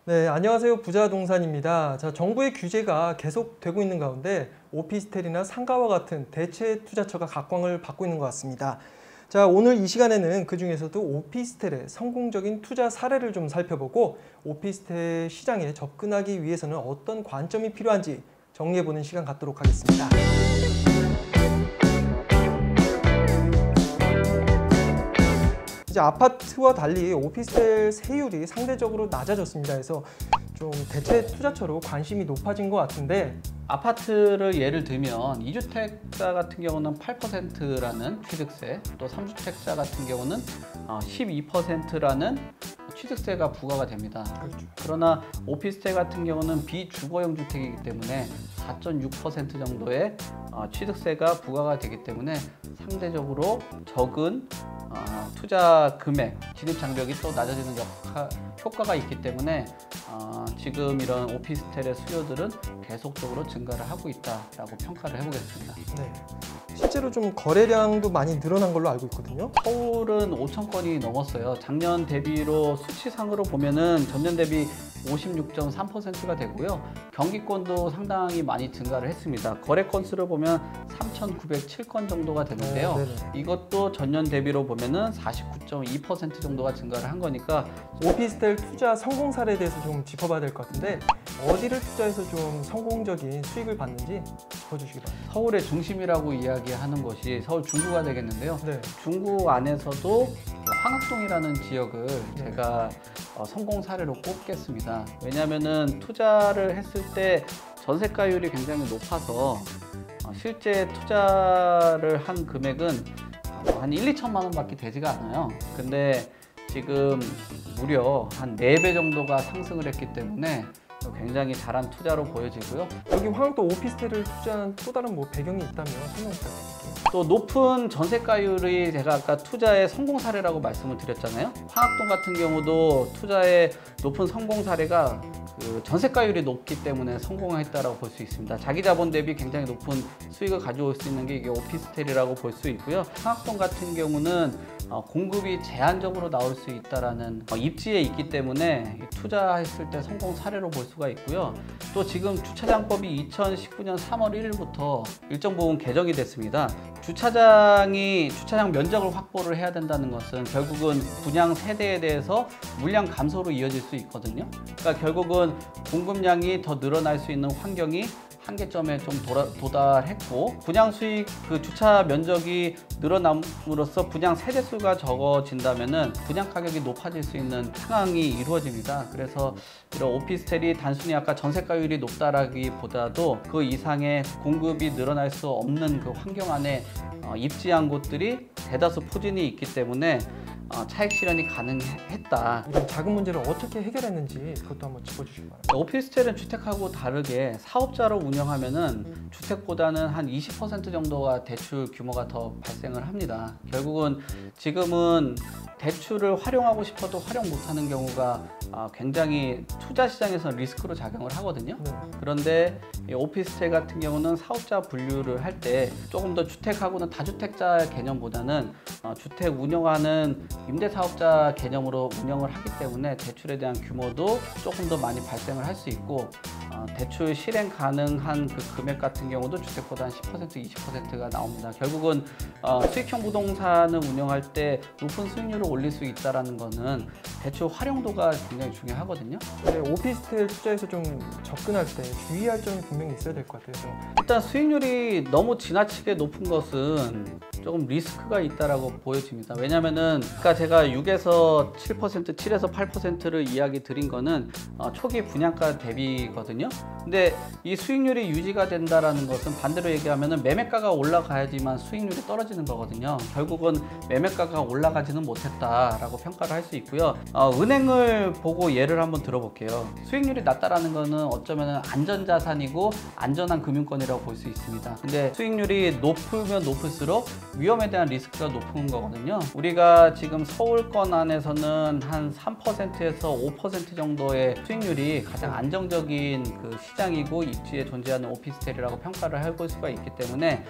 네, 안녕하세요. 부자동산입니다. 자, 정부의 규제가 계속되고 있는 가운데 오피스텔이나 상가와 같은 대체 투자처가 각광을 받고 있는 것 같습니다. 자, 오늘 이 시간에는 그중에서도 오피스텔의 성공적인 투자 사례를 좀 살펴보고 오피스텔 시장에 접근하기 위해서는 어떤 관점이 필요한지 정리해보는 시간 갖도록 하겠습니다. 이제 아파트와 달리 오피스텔 세율이 상대적으로 낮아졌습니다. 그래서 좀 대체 투자처로 관심이 높아진 것 같은데, 아파트를 예를 들면 2주택자 같은 경우는 8%라는 취득세, 또 3주택자 같은 경우는 12%라는 취득세가 부과가 됩니다. 그렇죠. 그러나 오피스텔 같은 경우는 비주거용 주택이기 때문에 4.6% 정도의 취득세가 부과가 되기 때문에 상대적으로 적은 투자 금액, 진입 장벽이 또 낮아지는 효과가 있기 때문에 지금 이런 오피스텔의 수요들은 계속적으로 증가를 하고 있다라고 평가를 해보겠습니다. 네. 실제로 좀 거래량도 많이 늘어난 걸로 알고 있거든요. 서울은 5천 건이 넘었어요. 작년 대비로 수치상으로 보면은 전년 대비 56.3%가 되고요. 경기권도 상당히 많이 증가를 했습니다. 거래 건수를 보면 3,907건 정도가 되는데요. 이것도 전년 대비로 보면은 49.2% 정도가 증가를 한 거니까 오피스텔 투자 성공 사례에 대해서 좀 짚어봐야 될 것 같은데, 어디를 투자해서 좀 성공적인 수익을 받는지 짚어주시기 바랍니다. 서울의 중심이라고 이야기하는 것이 서울 중구가 되겠는데요. 네. 중구 안에서도 황학동이라는 지역을 제가 성공 사례로 꼽겠습니다. 왜냐하면은 투자를 했을 때 전세가율이 굉장히 높아서 실제 투자를 한 금액은 한 1, 2천만 원밖에 되지가 않아요. 근데 지금 무려 한 4배 정도가 상승을 했기 때문에 굉장히 잘한 투자로 보여지고요. 여기 황학도 오피스텔을 투자한 또 다른 배경이 있다면 설명 부탁드릴게요. 또 높은 전세가율이 제가 아까 투자의 성공 사례라고 말씀을 드렸잖아요. 황학동 같은 경우도 투자의 높은 성공 사례가 전세가율이 높기 때문에 성공했다고 볼 수 있습니다. 자기 자본 대비 굉장히 높은 수익을 가져올 수 있는 게 이게 오피스텔이라고 볼 수 있고요. 황학동 같은 경우는 공급이 제한적으로 나올 수 있다라는 입지에 있기 때문에 투자했을 때 성공 사례로 볼 수가 있고요. 또 지금 주차장법이 2019년 3월 1일부터 일정 부분 개정이 됐습니다. 주차장 면적을 확보를 해야 된다는 것은 결국은 분양 세대에 대해서 물량 감소로 이어질 수 있거든요. 그러니까 결국은 공급량이 더 늘어날 수 있는 환경이 한계점에 좀 도달했고, 분양 수익 주차 면적이 늘어남으로써 분양 세대 수가 적어진다면은 분양 가격이 높아질 수 있는 상황이 이루어집니다. 그래서 이런 오피스텔이 단순히 아까 전세가율이 높다라기보다도 그 이상의 공급이 늘어날 수 없는 그 환경 안에 입지한 곳들이 대다수 포진이 있기 때문에 차익 실현이 가능했다. 이런 작은 문제를 어떻게 해결했는지 그것도 한번 짚어주시기 바랍니다. 오피스텔은 주택하고 다르게 사업자로 운영하면은 주택보다는 한 20% 정도가 대출 규모가 더 발생을 합니다. 결국은 지금은 대출을 활용하고 싶어도 활용 못하는 경우가 굉장히 투자 시장에서는 리스크로 작용을 하거든요. 그런데 오피스텔 같은 경우는 사업자 분류를 할 때 조금 더 주택하고는 다주택자 개념보다는 주택 운영하는 임대사업자 개념으로 운영을 하기 때문에 대출에 대한 규모도 조금 더 많이 발생을 할 수 있고, 대출 실행 가능한 그 금액 같은 경우도 주택보다 한 10%, 20%가 나옵니다. 결국은 수익형 부동산을 운영할 때 높은 수익률을 올릴 수 있다는 것은 대출 활용도가 굉장히 중요하거든요. 근데 오피스텔 투자에서 좀 접근할 때 주의할 점이 분명히 있어야 될 것 같아요. 일단 수익률이 너무 지나치게 높은 것은 조금 리스크가 있다라고 보여집니다. 왜냐면은 아까 제가 6에서 7%, 7에서 8%를 이야기 드린 거는 초기 분양가 대비거든요. 근데 이 수익률이 유지가 된다라는 것은 반대로 얘기하면은 매매가가 올라가야지만 수익률이 떨어지는 거거든요. 결국은 매매가가 올라가지는 못했다라고 평가를 할 수 있고요. 은행을 보고 예를 한번 들어볼게요. 수익률이 낮다라는 거는 어쩌면 안전자산이고 안전한 금융권이라고 볼 수 있습니다. 근데 수익률이 높으면 높을수록 위험에 대한 리스크가 높은 거거든요. 우리가 지금 서울권 안에서는 한 3%에서 5% 정도의 수익률이 가장 안정적인 그 시장이고 입지에 존재하는 오피스텔이라고 평가를 해볼 수가 있기 때문에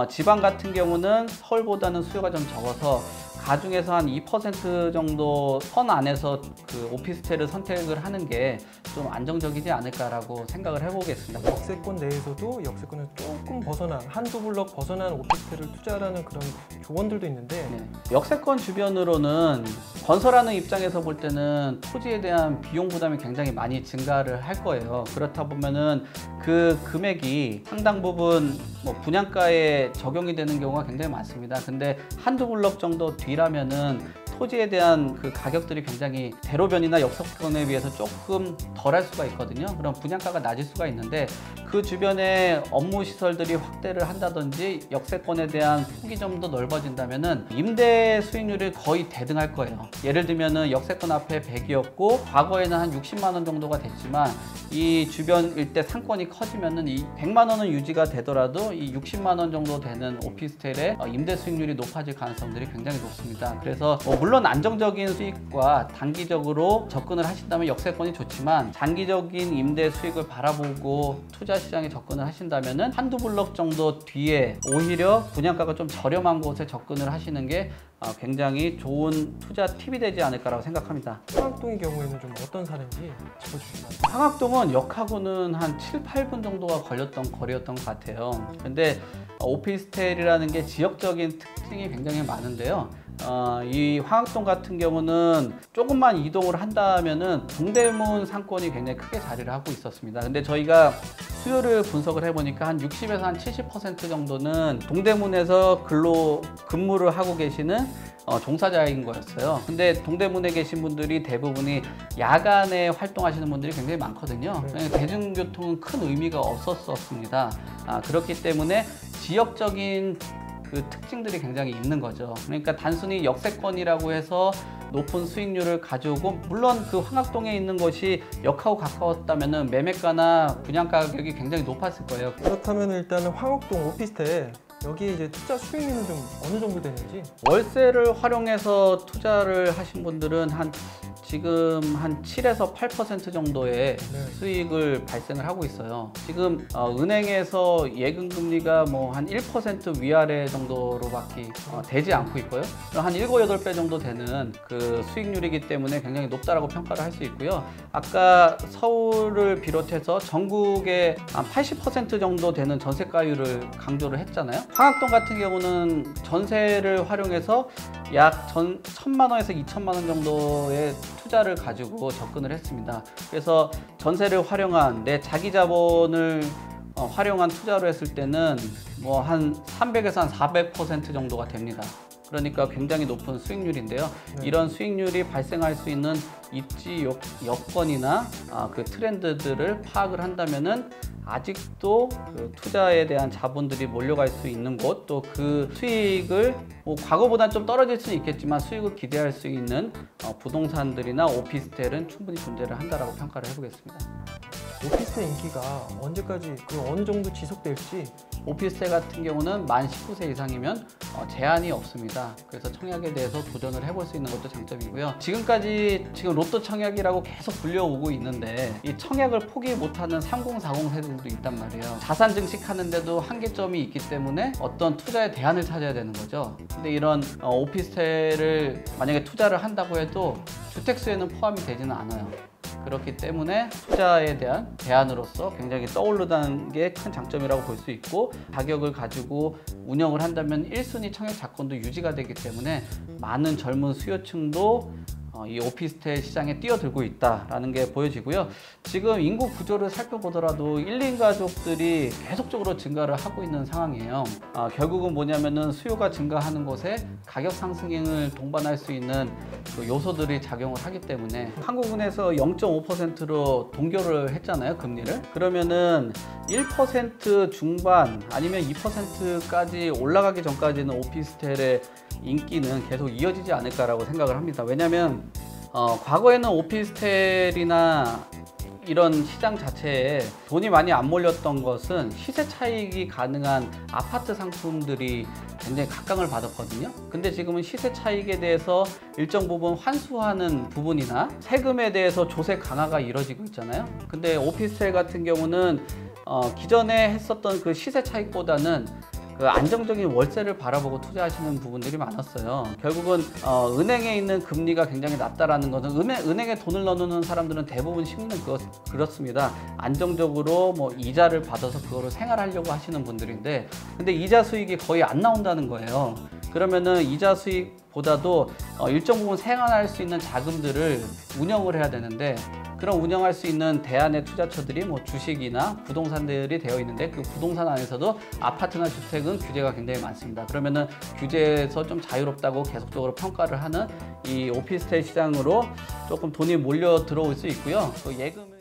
지방 같은 경우는 서울보다는 수요가 좀 적어서 가중에서 한 2% 정도 선 안에서 그 오피스텔을 선택을 하는 게 좀 안정적이지 않을까라고 생각을 해보겠습니다. 역세권 내에서도 역세권을 조금 벗어난 한두 블럭 벗어난 오피스텔을 투자하라는 그런 조언들도 있는데 네. 역세권 주변으로는 건설하는 입장에서 볼 때는 토지에 대한 비용 부담이 굉장히 많이 증가를 할 거예요. 그렇다 보면은 그 금액이 상당 부분 뭐 분양가에 적용이 되는 경우가 굉장히 많습니다. 근데 한두 블럭 정도 뒤라면은 토지에 대한 그 가격들이 굉장히 대로변이나 역세권에 비해서 조금 덜할 수가 있거든요. 그럼 분양가가 낮을 수가 있는데 그 주변에 업무 시설들이 확대를 한다든지 역세권에 대한 폭이 좀 더 넓어진다면은 임대 수익률이 거의 대등할 거예요. 예를 들면은 역세권 앞에 100이었고 과거에는 한 60만 원 정도가 됐지만 이 주변 일대 상권이 커지면은 이 100만 원은 유지가 되더라도 이 60만 원 정도 되는 오피스텔의 임대 수익률이 높아질 가능성들이 굉장히 높습니다. 그래서 물론 안정적인 수익과 단기적으로 접근을 하신다면 역세권이 좋지만 장기적인 임대 수익을 바라보고 투자 시장에 접근을 하신다면은 한두 블럭 정도 뒤에 오히려 분양가가 좀 저렴한 곳에 접근을 하시는 게 굉장히 좋은 투자 팁이 되지 않을까라고 생각합니다. 황학동의 경우에는 좀 어떤 사례인지 짚어주시면. 황학동은 역하고는 한 7, 8분 정도가 걸렸던 거리였던 것 같아요. 근데 오피스텔이라는 게 지역적인 특징이 굉장히 많은데요. 이 황학동 같은 경우는 조금만 이동을 한다면은 동대문 상권이 굉장히 크게 자리를 하고 있었습니다. 근데 저희가 수요를 분석을 해보니까 한 60에서 한 70% 정도는 동대문에서 근무를 하고 계시는 종사자인 거였어요. 근데 동대문에 계신 분들이 대부분이 야간에 활동하시는 분들이 굉장히 많거든요. 대중교통은 큰 의미가 없었습니다. 그렇기 때문에 지역적인 그 특징들이 굉장히 있는 거죠. 그러니까 단순히 역세권이라고 해서 높은 수익률을 가져오고, 물론 그 황학동에 있는 것이 역하고 가까웠다면 매매가나 분양 가격이 굉장히 높았을 거예요. 그렇다면 일단은 황학동 오피스텔 여기에 이제 투자 수익률은 좀 어느 정도 되는지. 월세를 활용해서 투자를 하신 분들은 지금 한 7에서 8% 정도의 수익을 발생을 하고 있어요. 지금 은행에서 예금 금리가 뭐 한 1% 위아래 정도로밖에 되지 않고 있고요. 한 7, 8배 정도 되는 그 수익률이기 때문에 굉장히 높다라고 평가를 할 수 있고요. 아까 서울을 비롯해서 전국에 한 80% 정도 되는 전세가율을 강조를 했잖아요. 황학동 같은 경우는 전세를 활용해서 약 1,000만 원에서 2,000만 원 정도의 투자를 가지고 접근을 했습니다. 그래서 전세를 활용한 내 자기 자본을 활용한 투자로 했을 때는 뭐 한 300에서 한 400% 정도가 됩니다. 그러니까 굉장히 높은 수익률인데요. 이런 수익률이 발생할 수 있는 입지 여건이나 그 트렌드들을 파악을 한다면은 아직도 그 투자에 대한 자본들이 몰려갈 수 있는 곳, 또 그 수익을 과거보다는 좀 떨어질 수는 있겠지만 수익을 기대할 수 있는 부동산들이나 오피스텔은 충분히 존재를 한다라고 평가를 해보겠습니다. 오피스텔 인기가 언제까지 어느 정도 지속될지. 오피스텔 같은 경우는 만 19세 이상이면 제한이 없습니다. 그래서 청약에 대해서 도전을 해볼 수 있는 것도 장점이고요. 지금까지 로또 청약이라고 계속 불려오고 있는데 이 청약을 포기 못하는 3040 세대들도 있단 말이에요. 자산 증식하는데도 한계점이 있기 때문에 어떤 투자의 대안을 찾아야 되는 거죠. 근데 이런 오피스텔을 만약에 투자를 한다고 해도 주택수에는 포함이 되지는 않아요. 그렇기 때문에 투자에 대한 대안으로서 굉장히 떠오르다는 게 큰 장점이라고 볼 수 있고, 가격을 가지고 운영을 한다면 1순위 청약 자본도 유지가 되기 때문에 많은 젊은 수요층도 이 오피스텔 시장에 뛰어들고 있다라는 게 보여지고요. 지금 인구 구조를 살펴보더라도 1인 가족들이 계속적으로 증가를 하고 있는 상황이에요. 결국은 뭐냐면은 수요가 증가하는 곳에 가격 상승을 동반할 수 있는 그 요소들이 작용을 하기 때문에 한국은행에서 0.5%로 동결을 했잖아요, 금리를. 그러면은 1% 중반 아니면 2%까지 올라가기 전까지는 오피스텔의 인기는 계속 이어지지 않을까라고 생각을 합니다. 왜냐하면 과거에는 오피스텔이나 이런 시장 자체에 돈이 많이 안 몰렸던 것은 시세 차익이 가능한 아파트 상품들이 굉장히 각광을 받았거든요. 근데 지금은 시세 차익에 대해서 일정 부분 환수하는 부분이나 세금에 대해서 조세 강화가 이루어지고 있잖아요. 근데 오피스텔 같은 경우는 기존에 했었던 그 시세 차익보다는 그 안정적인 월세를 바라보고 투자하시는 부분들이 많았어요. 결국은 은행에 있는 금리가 굉장히 낮다라는 것은 은행에 돈을 넣는 사람들은 대부분 심리는 그렇습니다. 안정적으로 뭐 이자를 받아서 그거를 생활하려고 하시는 분들인데, 근데 이자 수익이 거의 안 나온다는 거예요. 그러면은 이자 수익보다도 일정 부분 생활할 수 있는 자금들을 운영을 해야 되는데, 그런 운영할 수 있는 대안의 투자처들이 뭐 주식이나 부동산들이 되어 있는데, 그 부동산 안에서도 아파트나 주택은 규제가 굉장히 많습니다. 그러면은 규제에서 좀 자유롭다고 계속적으로 평가를 하는 이 오피스텔 시장으로 조금 돈이 몰려 들어올 수 있고요. 또 예금